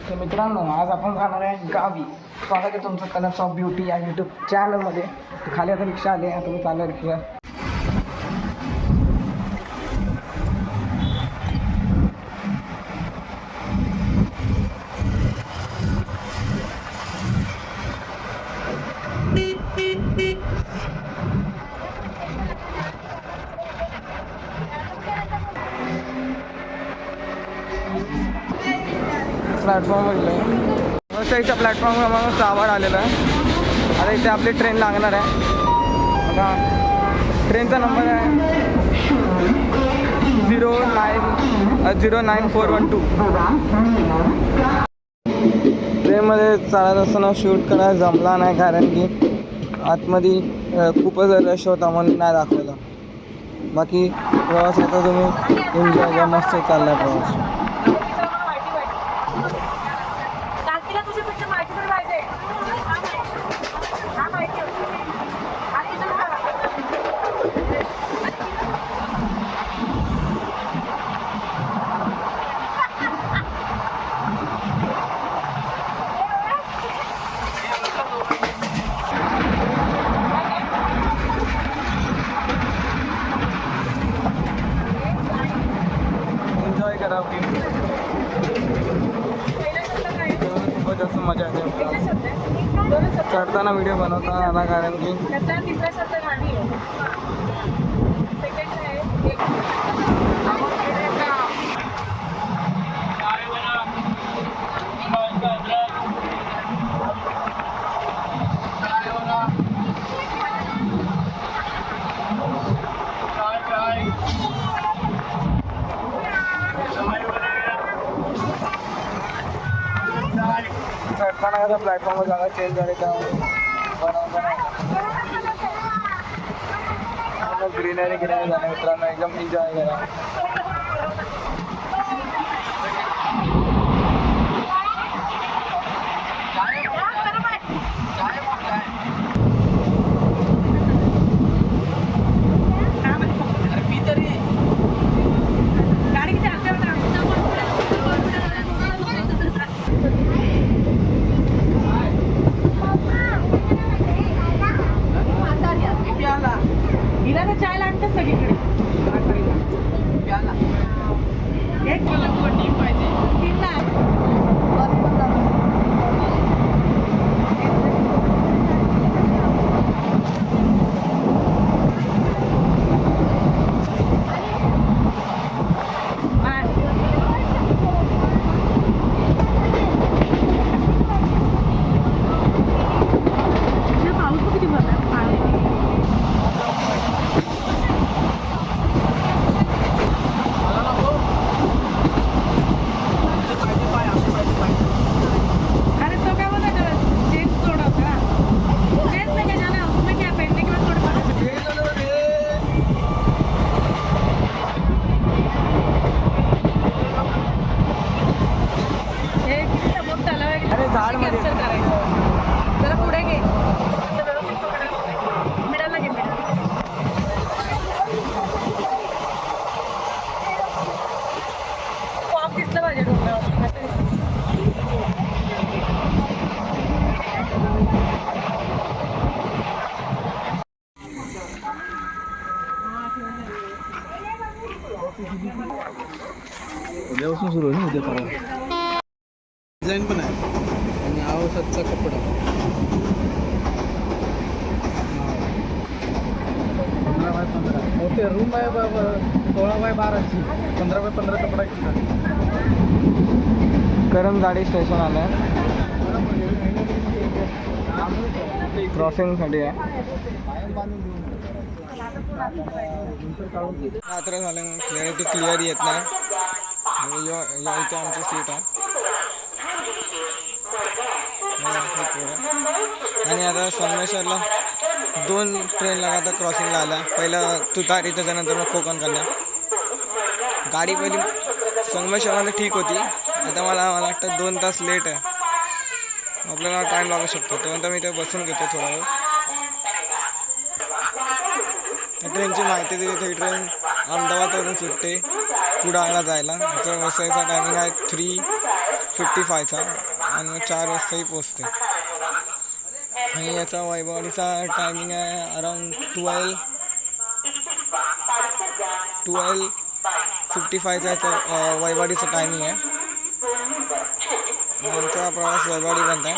तर मित्रांनो, आज आपण जाणार आहे गावी. स्वागत आहे तुमचं कलर्स ऑफ ब्युटी या यूट्यूब चॅनलमध्ये. खाली आता रिक्षा आली आहे, तुम्ही चाललं रिक्षा. प्लॅटफॉर्म बघितलं इथं प्लॅटफॉर्मवर आम्हाला सावड आलेलं आहे. आता इथे आपली ट्रेन लागणार आहे. आता ट्रेनचा नंबर आहे 09412. ट्रेनमध्ये चालत असताना शूट करायला जमला नाही, कारण की आतमध्ये खूपच रश होता म्हणून नाही दाखवलं. बाकी प्रवास आता तुम्ही एन्जॉय घ्या, मस्त चालला आहे प्रवास. एन्जॉय करा, खूपच जास्त मजा येते. चढताना व्हिडिओ बनवता आला, कारण की चढताना कसं प्लॅटफॉर्मवर जागा चेंज झाली, त्यामुळे ग्रीनरी झालं. मित्रांनो, एकदम एन्जॉय करा. चाय लागते सगळीकडे. एक टीम पाहिजे. टीम पाऊस किती भरला. जरा पुढे घे. मिडायला घे. फॉर्म दिसलं पाहिजे डोक्यावर. उद्यापासून सुरू आहे ना, उद्या परवा. डिझाईन पण आहे आणि आवश्यकचा कपडा. 15x15 okay. रूम आहे 16x12ची. 15x15 कपडा किती. करंजगाडी स्टेशन आलं आहे, क्रॉसिंगसाठी आहे. रात्र झाल्यामुळे क्लॅरिटी क्लिअर येत नाही. इथे आमची सीट आहे. आणि आता सोमेश्वरला 2 ट्रेन आता क्रॉसिंगला आल्या. पहिलं तुतारी, त्याच्यानंतर मग कोकण कन्या. गाडी पहिली सोमेश्वरमध्ये ठीक होती, आता मला वाटतं 2 तास लेट आहे. आपल्याला टाईम लागू शकतो, त्यानंतर मी ते बसून घेतो थोडा वेळ. त्या ट्रेनची माहिती दिली. ती ट्रेन अहमदाबादवरून सुटते कुडाळला जायला. त्याचा बसायचा टायमिंग आहे 3:55चा आणि मग 4 वाजताही पोचते. आणि याचा वैभववाडीचा टायमिंग आहे अराऊंड 12:55चा याचा वैभववाडीचा टायमिंग आहे. आमचा प्रवास वैभववाडीपर्यंत आहे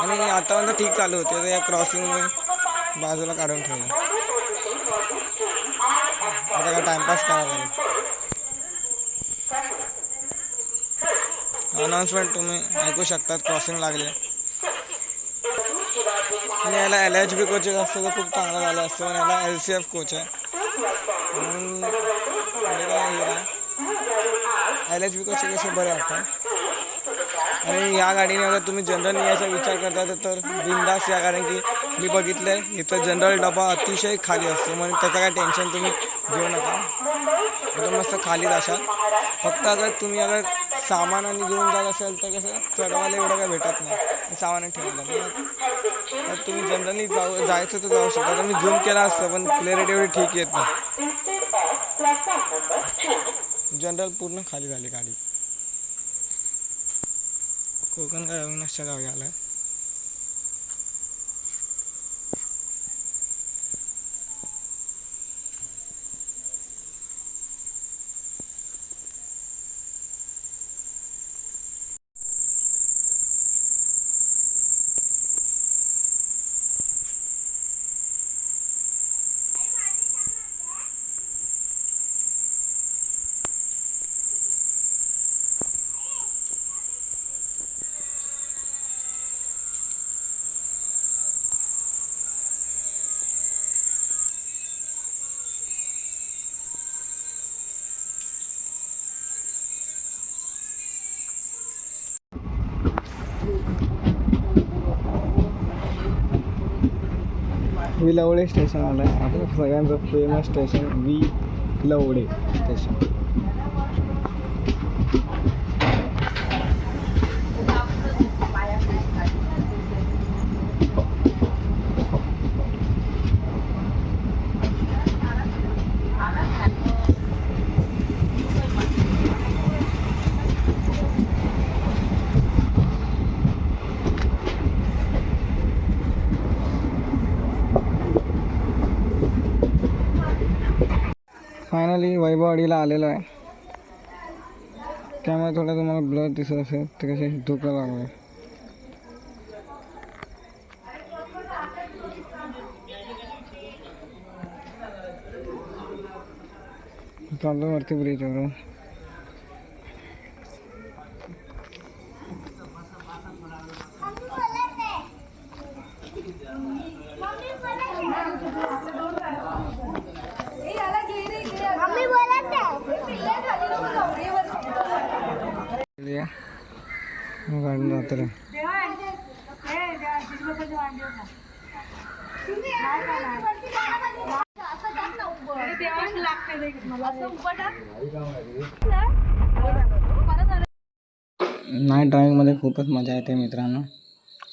आणि आतापर्यंत ठीक चालू होते. तर या क्रॉसिंगमुळे बाजूला काढून ठेवलं. आता काय टाइमपास करायला लागेल. अनाऊन्समेंट तुम्ही ऐकू शकतात. क्रॉसिंग लागले आणि याला LHB कोचेस असतं तर खूप चांगलं झालं असतं, पण याला LCF कोच आहे म्हणून म्हणजे काय LHB कोच कसे बरे वाटतात. आणि या गाडीने अगर तुम्ही जनरल यायचा विचार करता तर बिंदास या, कारण की मी बघितलं आहे इथं जनरल डबा अतिशय खाली असतो, म्हणून त्याचं काय टेन्शन तुम्ही घेऊ नका. एकदम मस्त खाली असाल. फक्त अगर सामानाने घेऊन जात असेल तर कसं चढवायला एवढं काय भेटत नाही सामान ठेवायला. तर तुम्ही जनरली जायचं तर जाऊ शकता. तर मी झूम केला असतं पण क्लॅरिटी एवढी ठीक येत नाही. जनरल पूर्ण खाली झाली गाडी. कोकण काय अविनाशच्या गावी आलं. विलवडे स्टेशन आलं आहे. आपलं सगळ्यांचं famous station Vilavade station. Finally वैभववाडीला आलेलो आहे. त्यामुळे थोडं तुम्हाला ब्लर दिसत असेल ते कसे धुकं लागले. चाललो वरती ब्रिजवरून. गाडी जाते रे. नाईट ड्रायव्हिंगमध्ये खूपच मजा येते मित्रांनो.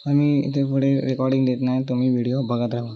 आम्ही इथे पुढे रेकॉर्डिंग देत नाही, तुम्ही व्हिडिओ बघत राहा.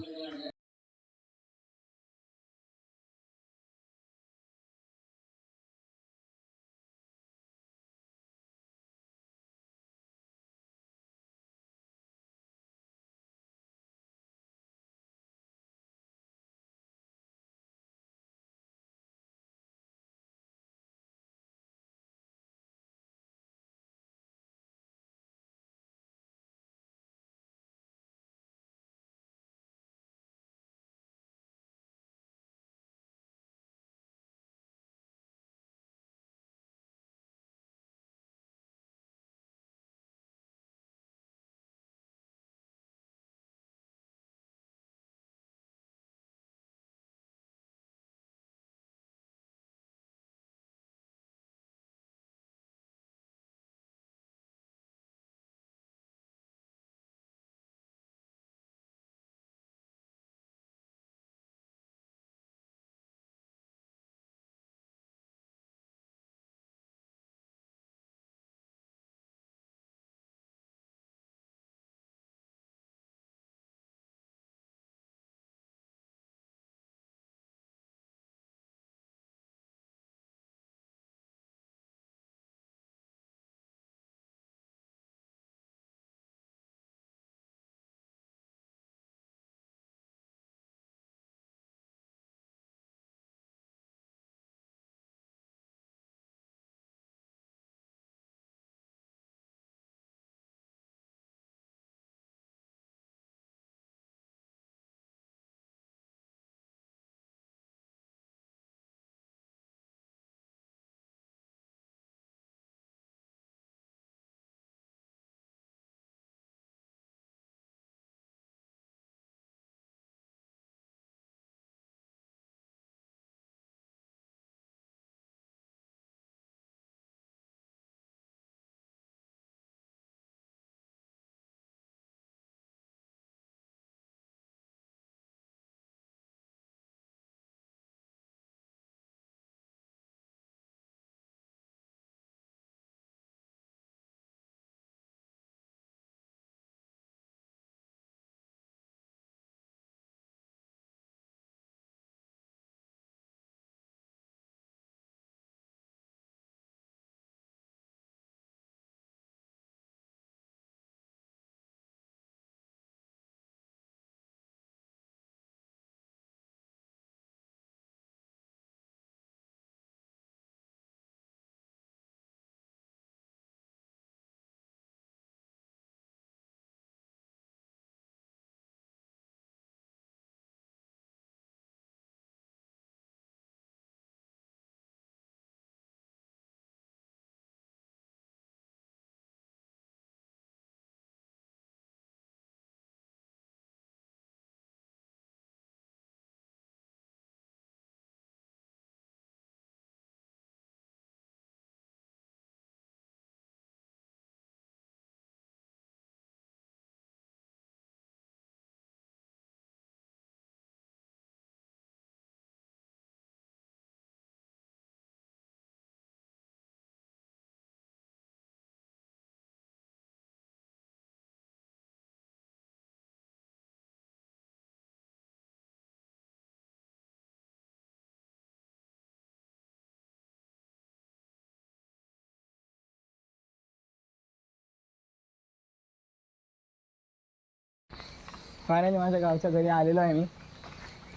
फायनली माझ्या गावच्या घरी आलेलो आहे मी.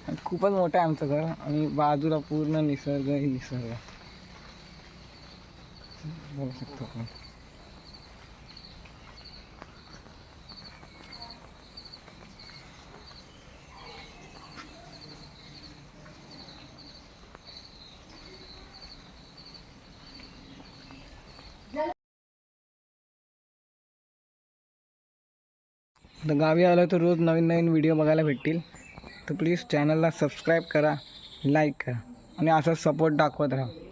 आणि खूपच मोठं आहे आमचं घर आणि बाजूला पूर्ण निसर्ग ही निसर्ग बघू शकतो आपण. तर गावी आलं तर रोज नवीन नवीन व्हिडिओ बघायला भेटतील. तर प्लीज चॅनलला सबस्क्राईब करा, लाईक करा आणि असंच सपोर्ट दाखवत राहा.